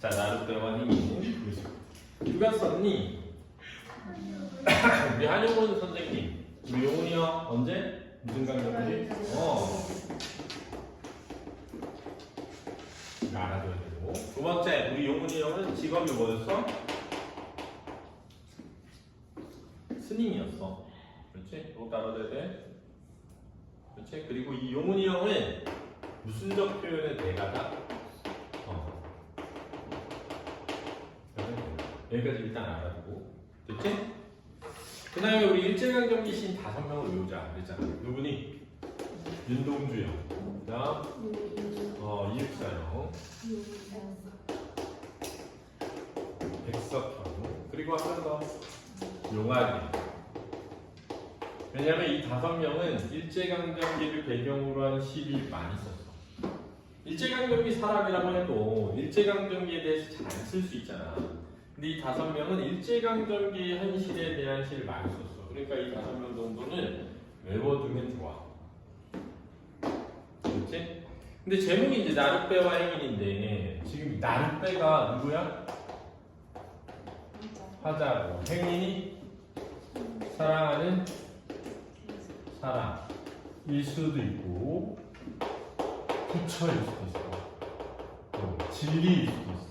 자, 나룻배와 힘이 누가 썼니? 우리 한용원 선생님. 우리 용훈이 형 언제? 무슨 강좌까지? 이거 알아둬야 되고. 두 번째, 우리 용훈이 형은 직업이 뭐였어? 스님이었어. 그렇지? 이거 알아둬야 돼. 그렇지? 그리고 이 용훈이 형은 무슨적 표현의 대가다? 여기까지 일단 알아두고. 됐지? 그 다음에 우리 일제강점기 시인 5명을 외우자 그랬잖아. 누구니? 윤동주 형. 그 다음 이육사 형. 백석 형. 그리고 한 번 더. 용학이. 왜냐면 이 5명은 일제강점기를 배경으로 한 시를 많이 썼어. 일제강점기 사람이라고 해도 일제강점기에 대해서 잘 안 쓸 수 있잖아. 근데 이 5명은 일제강점기 현실에 대한 시를 많이 썼어. 그러니까 이 5명 정도는 외워두면 좋아. 그렇지? 근데 제목이 이제 나룻배와 행인인데 지금 나룻배가 누구야? 화자고 행인이 사랑하는 사람일 수도 있고 부처일 수도 있어. 진리일 수도 있어.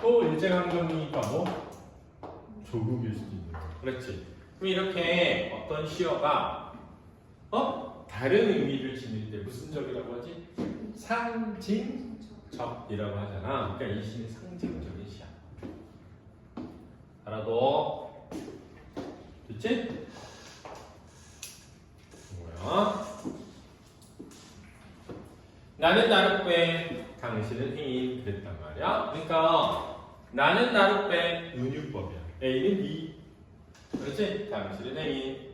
또 일제강점기니까 뭐? 조국일 수도 있는 거야. 그렇지? 그럼 이렇게 어떤 시어가 다른 의미를 지닐 때 무슨 적이라고 하지? 상징적이라고 하잖아. 그러니까 이 시는 상징적인 시야. 알아둬. 됐지? 뭐야? 나는 나룻배, 당신은 행인 그랬단 말이야. 그러니까 나는 나룻배 은유법이야. A는 B. 그렇지? 당신은 행인.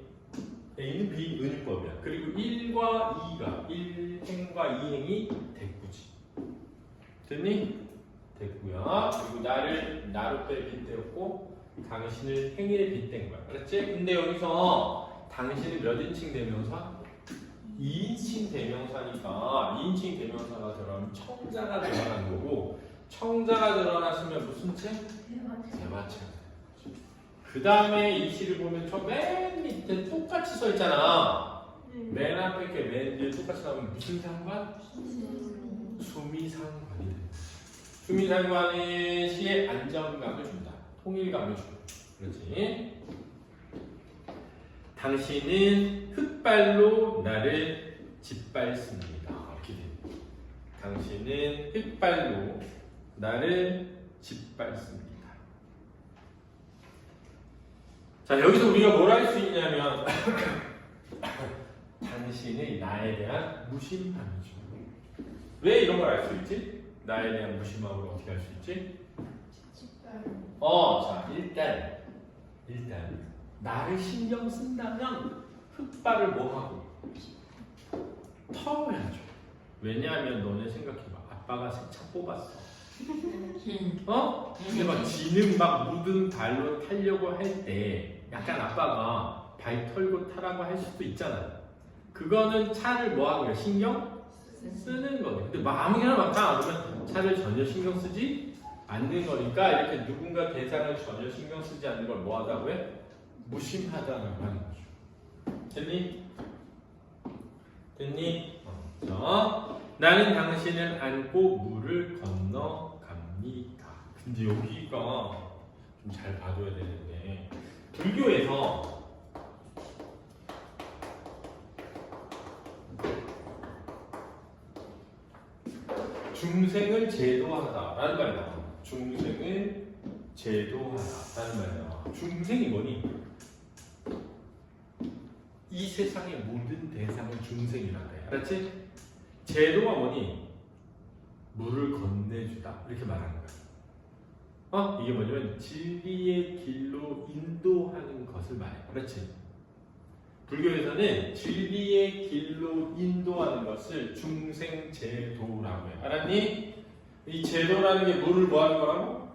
A는 B 은유법이야. 그리고 1과 2가 1행과 2행이 대꾸지. 됐니? 됐고요. 그리고 나를 나룻배에 빗대었고 당신을 행인에 빗댄 거야. 그렇지? 근데 여기서 당신은 몇 인칭 대명사? 2인칭 대명사니까 2인칭 대명사가 들어가면 청자가 들어가는 거고 청자가 들어갔으면 무슨 체? 대화체. 그 다음에 이 시를 보면 저 맨 밑에 똑같이 써 있잖아. 맨 앞에 이렇게 맨 뒤에 똑같이 나오면 무슨 상관? 수미상관이 돼. 수미상관은 시에 안정감을 준다. 통일감을 준다. 그렇지? 당신은 흙발로 나를 짓밟습니다. 이렇게 돼. 당신은 흙발로 나를 짓밟습니다. 자, 여기서 우리가 뭘 할 수 있냐면 당신이 나에 대한 무심함이죠. 왜 이런 걸 알 수 있지? 나에 대한 무심함을 어떻게 할 수 있지? 자, 일단 나를 신경 쓴다면 흙발을 뭐하고? 털어야죠. 왜냐하면 너네 생각해봐. 아빠가 세차 뽑았어. 근데 막 지는 막 묻은 발로 타려고 할 때 약간 아빠가 발 털고 타라고 할 수도 있잖아요. 그거는 차를 뭐하는 거야? 신경 쓰는 거네. 근데 아무개나 막 타. 그러면 차를 전혀 신경 쓰지 않는 거니까 이렇게 누군가 대상을 전혀 신경 쓰지 않는 걸 뭐하다고 해? 무심하다라고 하는 거죠. 됐니? 자, 나는 당신을 안고 물을 건너갑니다. 근데 여기가 좀 잘 봐줘야 되는데 불교에서 중생을 제도하다라는 말이 나와. 중생을 제도하다라는 말이 나와. 중생이 뭐니? 이 세상의 모든 대상을 중생이라고 해. 알았지? 제도가 뭐니? 물을 건네주다. 이렇게 말하는 거야. 이게 뭐냐면 진리의 길로 인도하는 것을 말해. 그렇지? 불교에서는 진리의 길로 인도하는 것을 중생제도라고 해. 알았니? 이 제도라는 게 물을 뭐 하는 거라고?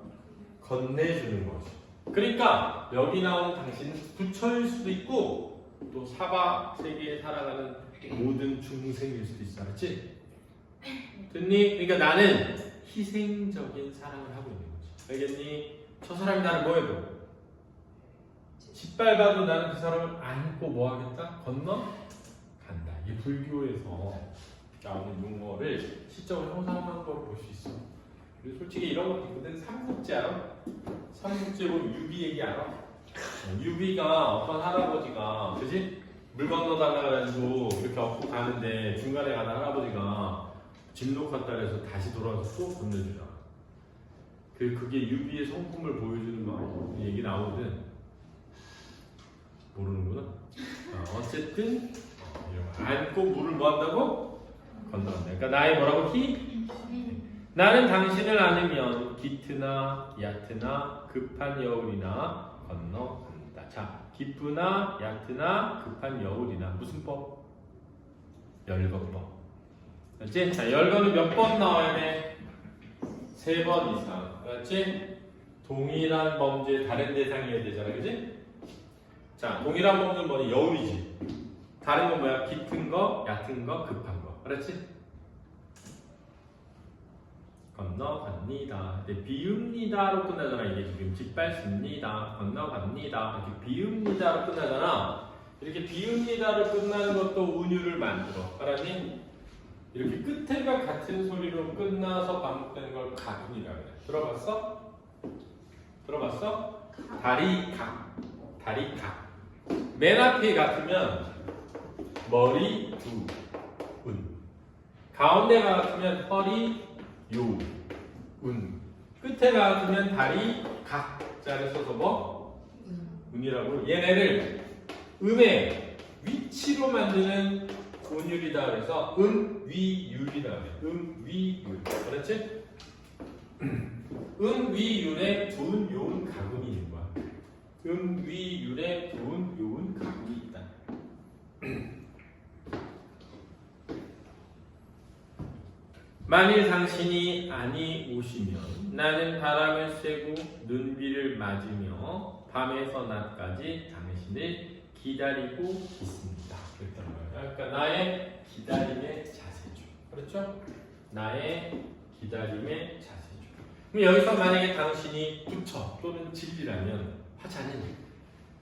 건네주는 거지. 그러니까 여기 나오는 당신은 부처일 수도 있고 또 사바 세계에 살아가는 모든 중생일 수도 있어. 알았지? 됐니? 그러니까 나는 희생적인 사랑을 하고 있는 거지. 알겠니? 저 사람이 나를 뭐 해도 짓밟아도 나는 그 사람을 안고 뭐 하겠다? 건너 간다. 이게 불교에서 나오는 용어를 시적으로 형상화한 걸 볼 수 있어. 그리고 솔직히 이런 것도 있거든. 삼국지 알아? 삼국지 보면 유비 얘기 알아? 유비가 어떤 할아버지가 그지? 물 건너달라 그래가지고 이렇게 업고 가는데 중간에 가는 할아버지가 집 놓았다 그래서 다시 돌아와서 또 건네주잖아. 그게 유비의 성품을 보여주는 막 얘기 나오거든. 모르는구나. 어쨌든 안고 물을 뭐 한다고? 건너간다. 그러니까 나의 뭐라고? 나는 당신을 안으면 기트나 얕으나 급한 여울이나 건너간다. 자, 기쁘나 얕으나 급한 여울이나 무슨 법? 열거법. 알지? 자, 열거는 몇 번 나와야 돼? 3번 이상. 알지? 동일한 범죄 다른 대상이어야 되잖아. 그지? 자, 동일한 범죄는 뭐니? 여울이지. 다른 건 뭐야? 깃은 거, 얕은 거, 급한 거. 알았지? 건너갑니다. 근데 비읍니다로 끝나잖아. 이게 지금 짓밟습니다. 건너갑니다. 이렇게 비읍니다로 끝나잖아. 이렇게 비읍니다로 끝나는 것도 운율을 만들어. 알았니? 이렇게 끝에가 같은 소리로 끝나서 반복되는 걸 가군이라고 해. 들어봤어? 들어봤어? 다리각. 다리각. 맨 앞에 같으면 머리, 두, 운. 가운데가 같으면 허리, 요, 운. 끝에가 같으면 다리, 각. 자를 써서 뭐? 운이라고. 얘네를 음의 위치로 만드는 운율이다 그래서 위율이다 그래. 위율. 그렇지? 위율에 두은, 요은, 가군이 있는 거야. 위율에 두은, 요은, 가군이 있다. 만일 당신이 아니 오시면 나는 바람을 쐬고 눈비를 맞으며 밤에서 낮까지 당신을 기다리고 있습니다. 그랬단 말이야. 그러니까 나의 기다림의 자세죠. 그렇죠? 나의 기다림의 자세죠. 그럼 여기서 만약에 당신이 부처 또는 진리라면 하자는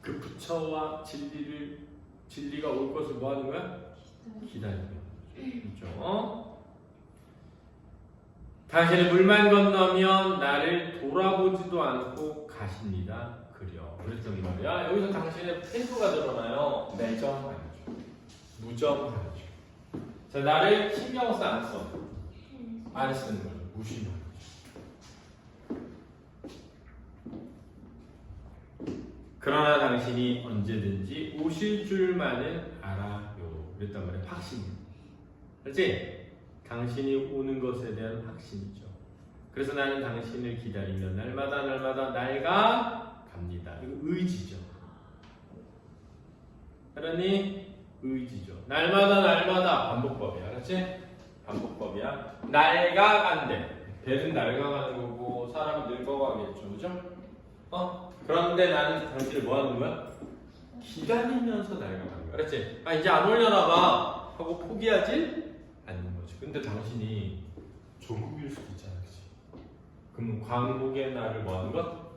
그 부처와 진리가 올 것을 뭐 하는 거야? 기다리는 거죠. 그렇죠? 당신은 물만 건너면 나를 돌아보지도 않고 가십니다. 그려. 그랬던 말이야. 여기서 당신의 태도가 드러나요. 매정하죠. 무정하죠. 자, 나를 신경 써, 안 써? 안 쓰는 거죠. 무심하죠. 그러나 당신이 언제든지 오실 줄만은 알아요. 그랬단 말이야. 확신. 그렇지? 당신이 오는 것에 대한 확신이죠. 그래서 나는 당신을 기다리며 날마다 날가 갑니다. 이거 의지죠. 그러니 의지죠. 날마다 반복법이야. 알았지? 반복법이야. 날가간대. 배는 날가가는 거고 사람은 늙어가겠죠. 그죠? 그런데 나는 당신을 뭐 하는 거야? 기다리면서 날가가는 거야. 알았지? 이제 안 올려나 봐 하고 포기하지? 않는 거지. 근데 당신이 조국일 수도 있잖아. 그치? 그럼 광복의 날을 뭐 하는 것?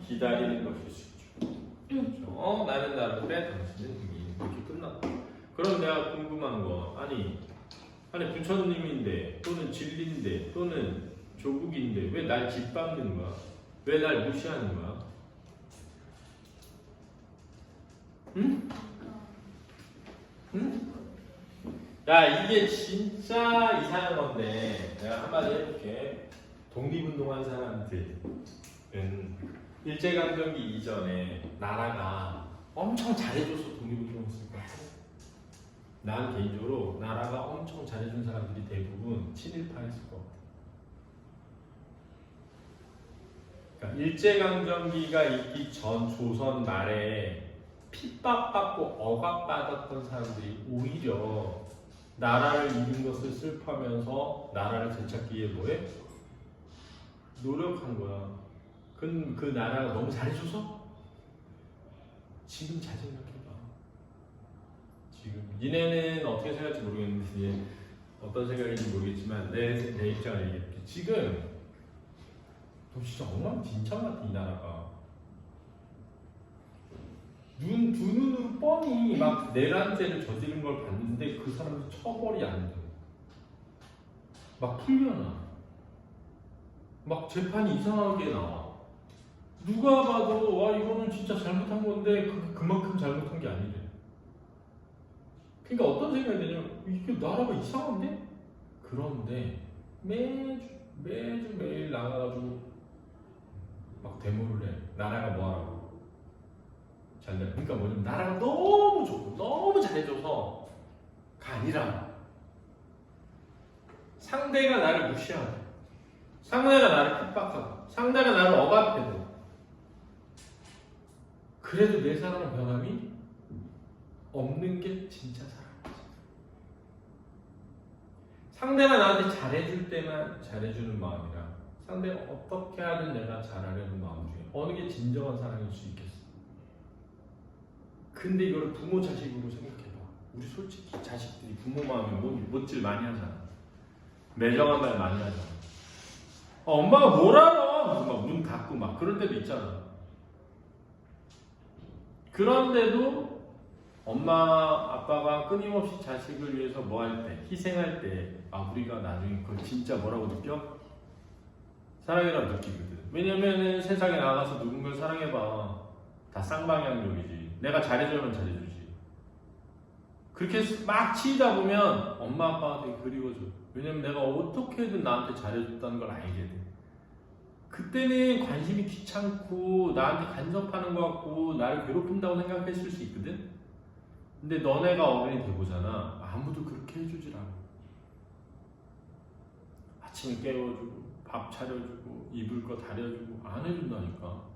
기다리는 것일 수 있죠. 그렇죠? 나는 나를 때 당신은 이미 이렇게 끝났다. 그럼 내가 궁금한 거 아니 부처님인데 또는 진리인데 또는 조국인데 왜 날 짓밟는 거야? 왜 날 무시하는 거야? 응? 응? 야, 이게 진짜 이상한 건데 내가 한마디 해볼게. 독립운동한 사람들은 일제강점기 이전에 나라가 엄청 잘해줘서 독립운동했을 것 같아. 난 개인적으로 나라가 엄청 잘해준 사람들이 대부분 친일파였을 것 같아. 그러니까 일제강점기가 있기 전 조선 말에 핍박받고 억압받았던 사람들이 오히려 나라를 잃은 것을 슬퍼하면서 나라를 되찾기 위해 뭐해? 노력한 거야. 그 나라가 너무 잘해줘서? 지금 잘 생각해봐. 지금 니네는 어떻게 생각할지 모르겠는데 어떤 생각인지 모르겠지만 내 입장을 얘기할게. 지금 너 진짜 엉망진창 같아 이 나라가. 두 눈으로 뻔히 막 내란죄를 저지른 걸 봤는데 그 사람들 처벌이 안 돼. 막 풀려나. 막 재판이 이상하게 나와. 누가 봐도 와 이거는 진짜 잘못한 건데 그만큼 잘못한 게 아니래. 그러니까 어떤 생각이 드냐면 이게 나라가 이상한데? 그런데 매일 나가가지고 막 데모를 해. 나라가 뭐하라고. 잘돼. 그러니까 뭐냐면 나라가 너무 좋고 너무 잘해줘서가 아니라 상대가 나를 무시하고 상대가 나를 핍박하고 상대가 나를 억압해도 그래도 내 사랑은 변함이 없는 게 진짜 사랑이지. 상대가 나한테 잘해줄 때만 잘해주는 마음이랑 상대가 어떻게 하든 내가 잘하려는 마음 중에 어느 게 진정한 사랑일 수 있겠어. 근데 이거를 부모 자식으로 생각해봐. 우리 솔직히 자식들이 부모 마음에 못질 많이 하잖아. 매정한 말 많이 하잖아. 엄마가 뭘 알아? 막 문 닫고 막 그럴 때도 있잖아. 그런데도 엄마 아빠가 끊임없이 자식을 위해서 뭐 할 때, 희생할 때, 우리가 나중에 그걸 진짜 뭐라고 느껴? 사랑이라고 느끼거든. 왜냐면은 세상에 나가서 누군가를 사랑해봐. 다 쌍방향적이지. 내가 잘해주면 잘해주지. 그렇게 막 치이다 보면 엄마 아빠가 되게 그리워져. 왜냐면 내가 어떻게든 나한테 잘해줬다는 걸 알게 돼. 그때는 관심이 귀찮고 나한테 간섭하는 것 같고 나를 괴롭힌다고 생각했을 수 있거든. 근데 너네가 어른이 돼보잖아. 아무도 그렇게 해주질 않아. 아침에 깨워주고 밥 차려주고 입을 거 다려주고 안 해준다니까.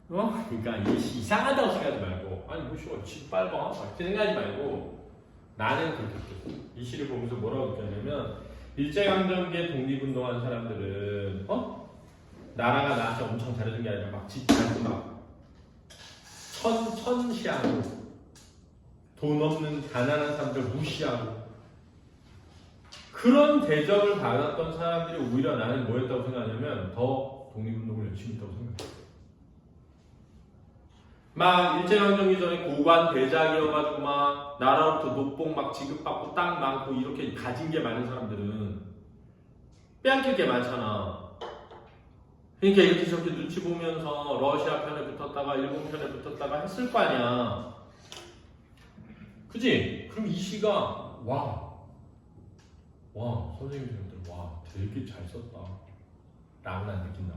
그러니까 이상하다고 생각하지 말고 아니 뭐 집 빨봐 이렇게 생각하지 말고 나는 그렇게 느꼈어. 이 시를 보면서 뭐라고 느꼈냐면 일제강점기에 독립운동한 사람들은 나라가 나한테 엄청 잘해준 게 아니라 막 집하고 막 천시하고 돈 없는 가난한 사람들 무시하고 그런 대접을 받았던 사람들이 오히려 나는 뭐였다고 생각하냐면 더 독립운동을 열심히 했다고 생각해. 막 일제강점기 전에 고관 대작이어가지고 막 나라로부터 녹봉 막 지급받고 땅 많고 이렇게 가진 게 많은 사람들은 빼앗길 게 많잖아. 그러니까 이렇게 저렇게 눈치 보면서 러시아 편에 붙었다가 일본 편에 붙었다가 했을 거 아니야. 그지? 그럼 이 시가 와 선생님들 와 되게 잘 썼다 라고 난 느낀단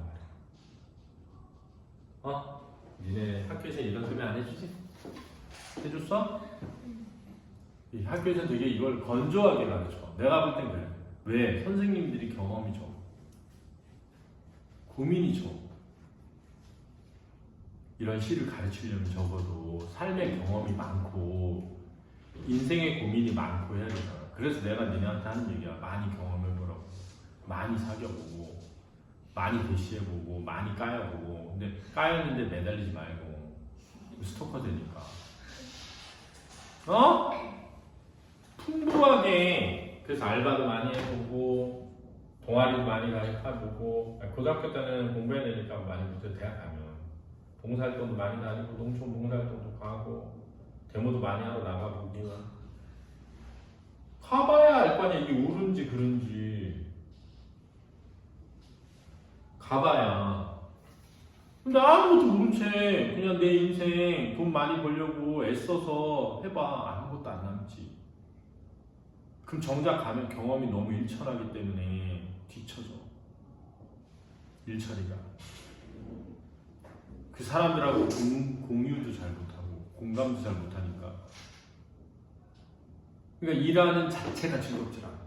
말이야. 니네 학교에서 이런 소리 안 해주지? 해줬어? 이 학교에서 되게 이걸 건조하게 가르쳐. 내가 볼 땐 그래. 왜? 선생님들이 경험이 적어. 고민이 적어. 이런 시를 가르치려면 적어도 삶의 경험이 많고 인생의 고민이 많고 해야 되잖아. 그래서 내가 니네한테 하는 얘기야. 많이 경험해보라고. 많이 사귀어보고 많이 대시해보고 많이 까여보고. 근데 까였는데 매달리지 말고 스토커 되니까 풍부하게. 그래서 알바도 많이 해보고 동아리도 많이 가입해보고 고등학교 때는 공부해야 되니까 많이 못해. 대학 가면 봉사활동도 많이 다니고 농촌 봉사활동도 가고 데모도 많이 하러 나가보고 가봐야 알 거 아니야. 이게 옳은지 그른지 가봐야. 근데 아무것도 모른 채 그냥 내 인생 돈 많이 벌려고 애써서 해봐. 아무것도 안 남지. 그럼 정작 가면 경험이 너무 일천하기 때문에 뒤쳐져. 일처리가. 그 사람들하고 공유도 잘 못하고 공감도 잘 못하니까. 그러니까 일하는 자체가 즐겁지 않아.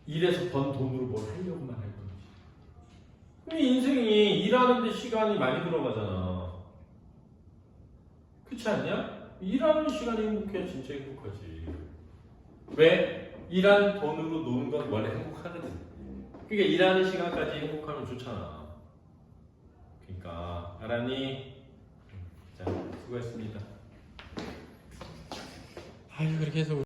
일해서 번 돈으로 뭘 하려고만 할 뿐이지. 근데 인생이 일하는데 시간이 많이 들어가잖아. 그렇지 않냐? 일하는 시간이 행복해야 진짜 행복하지. 왜? 일한 돈으로 노는 건 원래 행복하거든. 그러니까 일하는 시간까지 행복하면 좋잖아. 그러니까 알았니? 자, 수고했습니다. 아유 그렇게 해서